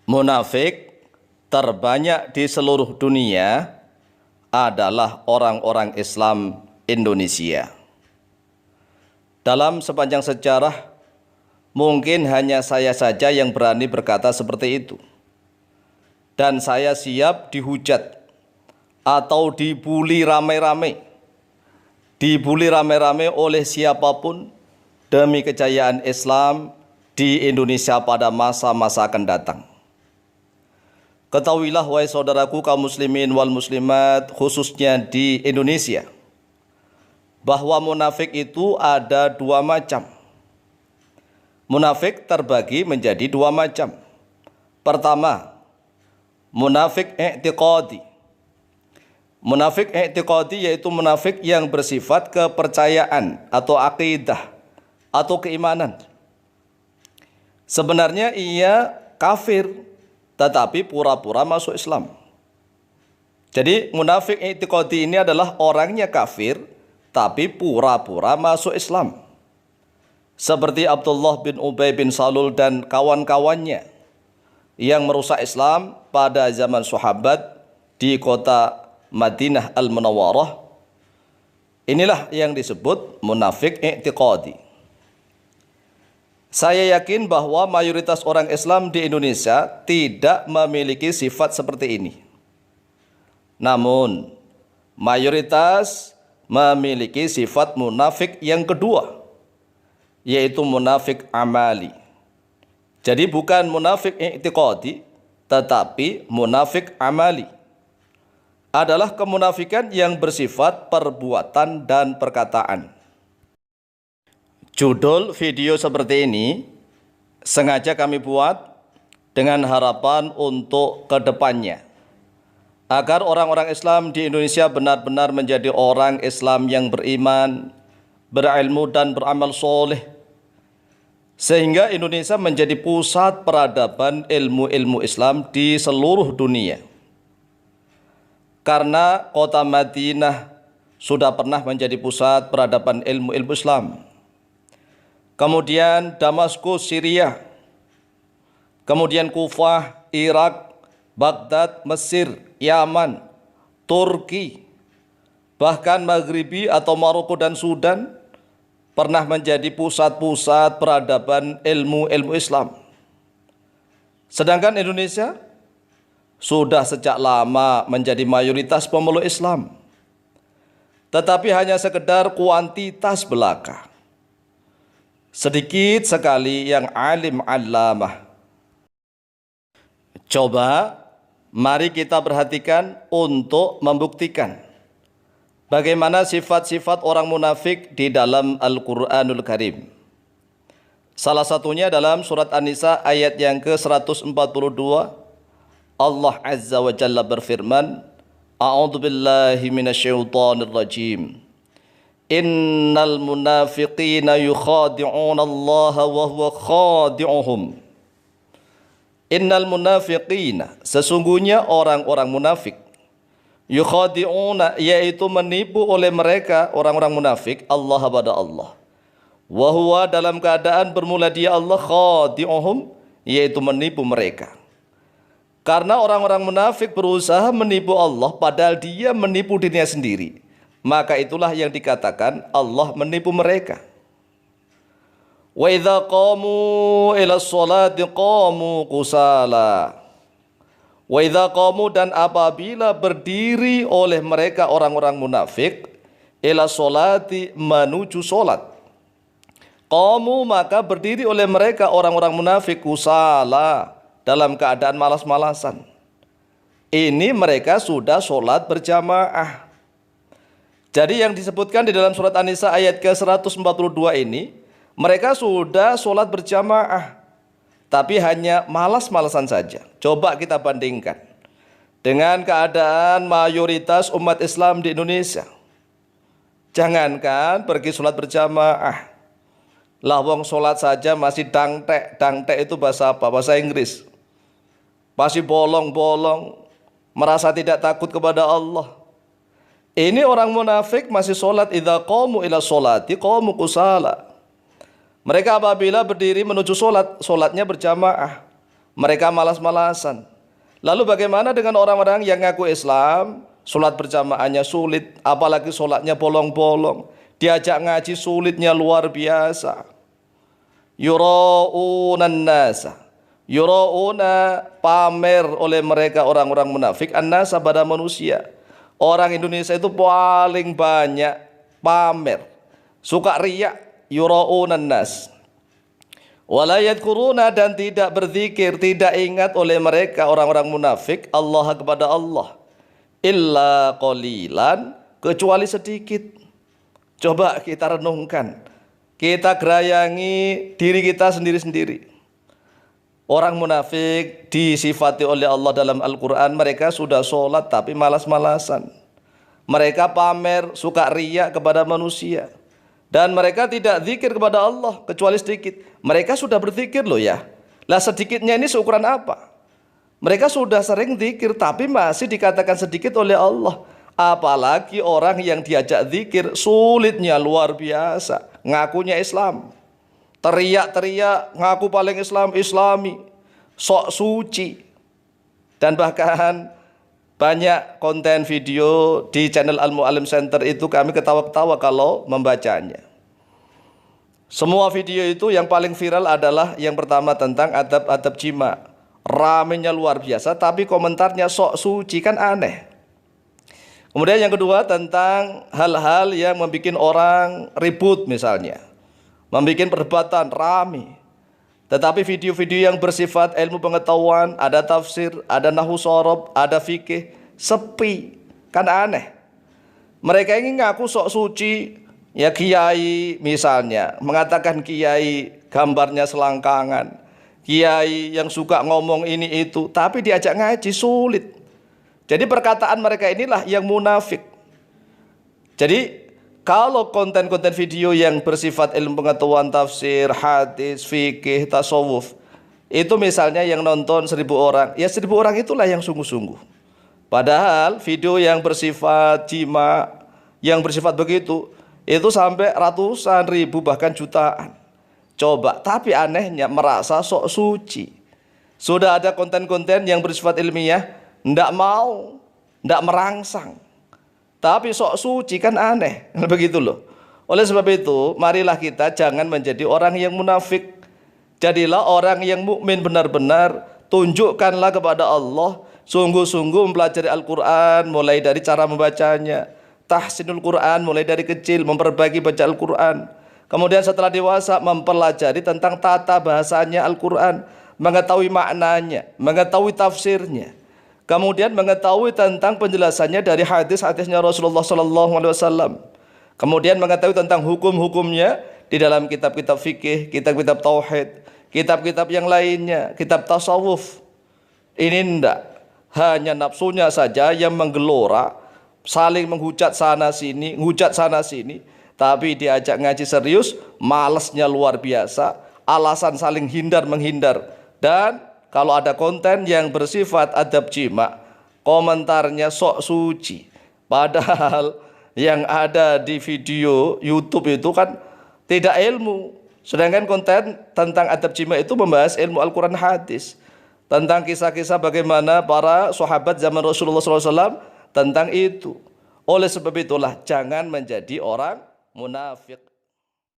Munafik terbanyak di seluruh dunia adalah orang-orang Islam Indonesia. Dalam sepanjang sejarah, mungkin hanya saya saja yang berani berkata seperti itu. Dan saya siap dihujat atau dibuli rame-rame. Dibuli rame-rame oleh siapapun demi kejayaan Islam di Indonesia pada masa-masa akan datang. Ketahuilah wahai saudaraku kaum muslimin wal muslimat, khususnya di Indonesia, bahwa munafik itu ada dua macam. Munafik terbagi menjadi dua macam. Pertama, munafik i'tiqadi. Munafik i'tiqadi yaitu munafik yang bersifat kepercayaan atau akidah atau keimanan. Sebenarnya ia kafir, tetapi pura-pura masuk Islam. Jadi munafik i'tiqadi ini adalah orangnya kafir, tapi pura-pura masuk Islam. Seperti Abdullah bin Ubay bin Salul dan kawan-kawannya yang merusak Islam pada zaman sahabat di kota Madinah Al-Munawwarah. Inilah yang disebut munafik i'tiqadi. Saya yakin bahwa mayoritas orang Islam di Indonesia tidak memiliki sifat seperti ini. Namun, mayoritas memiliki sifat munafik yang kedua, yaitu munafik amali. Jadi bukan munafik i'tiqadi, tetapi munafik amali. Adalah kemunafikan yang bersifat perbuatan dan perkataan. Judul video seperti ini sengaja kami buat dengan harapan untuk kedepannya, agar orang-orang Islam di Indonesia benar-benar menjadi orang Islam yang beriman, berilmu dan beramal soleh, sehingga Indonesia menjadi pusat peradaban ilmu-ilmu Islam di seluruh dunia. Karena kota Madinah sudah pernah menjadi pusat peradaban ilmu-ilmu Islam. Kemudian Damaskus, Syria. Kemudian Kufah, Irak, Baghdad, Mesir, Yaman, Turki, bahkan Maghribi atau Maroko dan Sudan pernah menjadi pusat-pusat peradaban ilmu-ilmu Islam. Sedangkan Indonesia sudah sejak lama menjadi mayoritas pemeluk Islam, tetapi hanya sekedar kuantitas belaka. Sedikit sekali yang alim allamah. Coba mari kita perhatikan untuk membuktikan bagaimana sifat-sifat orang munafik di dalam Al-Quranul Karim. Salah satunya dalam surat An-Nisa ayat yang ke-142, Allah Azza wa Jalla berfirman, A'udzu billahi minasyaitonir rajim. Innal munafiqina yukhadi'una Allah wa huwa khadi'uhum. Innal munafiqina, sesungguhnya orang-orang munafik, yukhadi'una, yaitu menipu oleh mereka orang-orang munafik Allah pada Allah. Wa huwa, dalam keadaan bermula dia Allah, khadi'uhum, yaitu menipu mereka. Karena orang-orang munafik berusaha menipu Allah padahal dia menipu dirinya sendiri. Maka itulah yang dikatakan Allah menipu mereka. Wa idza qamu ila sholati qamu kusala. Wa idza qamu, dan apabila berdiri oleh mereka orang-orang munafik, ila sholati, menuju solat. Qamu, maka berdiri oleh mereka orang-orang munafik, kusala, dalam keadaan malas-malasan. Ini mereka sudah solat berjamaah. Jadi yang disebutkan di dalam surat An-Nisa ayat ke-142 ini, mereka sudah sholat berjamaah, tapi hanya malas-malasan saja. Coba kita bandingkan dengan keadaan mayoritas umat Islam di Indonesia. Jangankan pergi sholat berjamaah, lawang sholat saja masih dangtek. Dangtek itu bahasa apa? Bahasa Inggris. Masih bolong-bolong, merasa tidak takut kepada Allah. Ini orang munafik masih sholat, idza qamu ila sholati qamu kusala. Mereka apabila berdiri menuju sholat, sholatnya berjamaah. Mereka malas-malasan. Lalu bagaimana dengan orang-orang yang ngaku Islam, sholat berjamaahnya sulit, apalagi sholatnya bolong-bolong, diajak ngaji sulitnya luar biasa. Yura'unan nasa, yura'una, pamer oleh mereka orang-orang munafik, an-nasa, pada manusia. Orang Indonesia itu paling banyak pamer, suka riya, yura'unan nas. Wala yadhkuruna, dan tidak berzikir, tidak ingat oleh mereka orang-orang munafik Allah kepada Allah, illa qalilan, kecuali sedikit. Coba kita renungkan, kita gerayangi diri kita sendiri-sendiri. Orang munafik disifati oleh Allah dalam Al-Quran, mereka sudah sholat tapi malas-malasan. Mereka pamer, suka riya kepada manusia. Dan mereka tidak zikir kepada Allah kecuali sedikit. Mereka sudah berzikir loh ya. Lah sedikitnya ini seukuran apa? Mereka sudah sering zikir tapi masih dikatakan sedikit oleh Allah. Apalagi orang yang diajak zikir sulitnya luar biasa. Ngakunya Islam, teriak-teriak ngaku paling Islam, Islami, sok suci. Dan bahkan banyak konten video di channel Al-Mu'allim Center itu kami ketawa-ketawa kalau membacanya. Semua video itu yang paling viral adalah yang pertama tentang adab-adab jima. Ramenya luar biasa tapi komentarnya sok suci, kan aneh. Kemudian yang kedua tentang hal-hal yang membuat orang ribut, misalnya membuat perdebatan rame. Tetapi video-video yang bersifat ilmu pengetahuan, ada tafsir, ada nahwu shorob, ada fikih, sepi, kan aneh. Mereka ingin ngaku sok suci, ya kiai misalnya, mengatakan kiai gambarnya selangkangan, kiai yang suka ngomong ini itu, tapi diajak ngaji sulit. Jadi perkataan mereka inilah yang munafik. Jadi kalau konten-konten video yang bersifat ilmu pengetahuan, tafsir, hadis, fikih, tasawuf, itu misalnya yang nonton 1.000 orang, ya 1.000 orang itulah yang sungguh-sungguh. Padahal video yang bersifat jima, yang bersifat begitu, itu sampai ratusan ribu bahkan jutaan. Coba, tapi anehnya merasa sok suci. Sudah ada konten-konten yang bersifat ilmiah, ndak mau, ndak merangsang. Tapi sok suci, kan aneh. Begitu loh. Oleh sebab itu, marilah kita jangan menjadi orang yang munafik. Jadilah orang yang mukmin benar-benar. Tunjukkanlah kepada Allah, sungguh-sungguh mempelajari Al-Quran, mulai dari cara membacanya. Tahsinul Quran, mulai dari kecil, memperbaiki baca Al-Quran. Kemudian setelah dewasa, mempelajari tentang tata bahasanya Al-Quran. Mengetahui maknanya, mengetahui tafsirnya. Kemudian mengetahui tentang penjelasannya dari hadis-hadisnya Rasulullah SAW. Kemudian mengetahui tentang hukum-hukumnya di dalam kitab-kitab fikih, kitab-kitab tauhid, kitab-kitab yang lainnya, kitab tasawuf. Ini enggak, hanya nafsunya saja yang menggelora, saling menghujat sana sini, menghujat sana sini. Tapi diajak ngaji serius, malasnya luar biasa, alasan saling hindar menghindar. Dan kalau ada konten yang bersifat adab jima, komentarnya sok suci. Padahal yang ada di video YouTube itu kan tidak ilmu. Sedangkan konten tentang adab jima itu membahas ilmu Al-Quran hadis. Tentang kisah-kisah bagaimana para sahabat zaman Rasulullah SAW tentang itu. Oleh sebab itulah jangan menjadi orang munafik.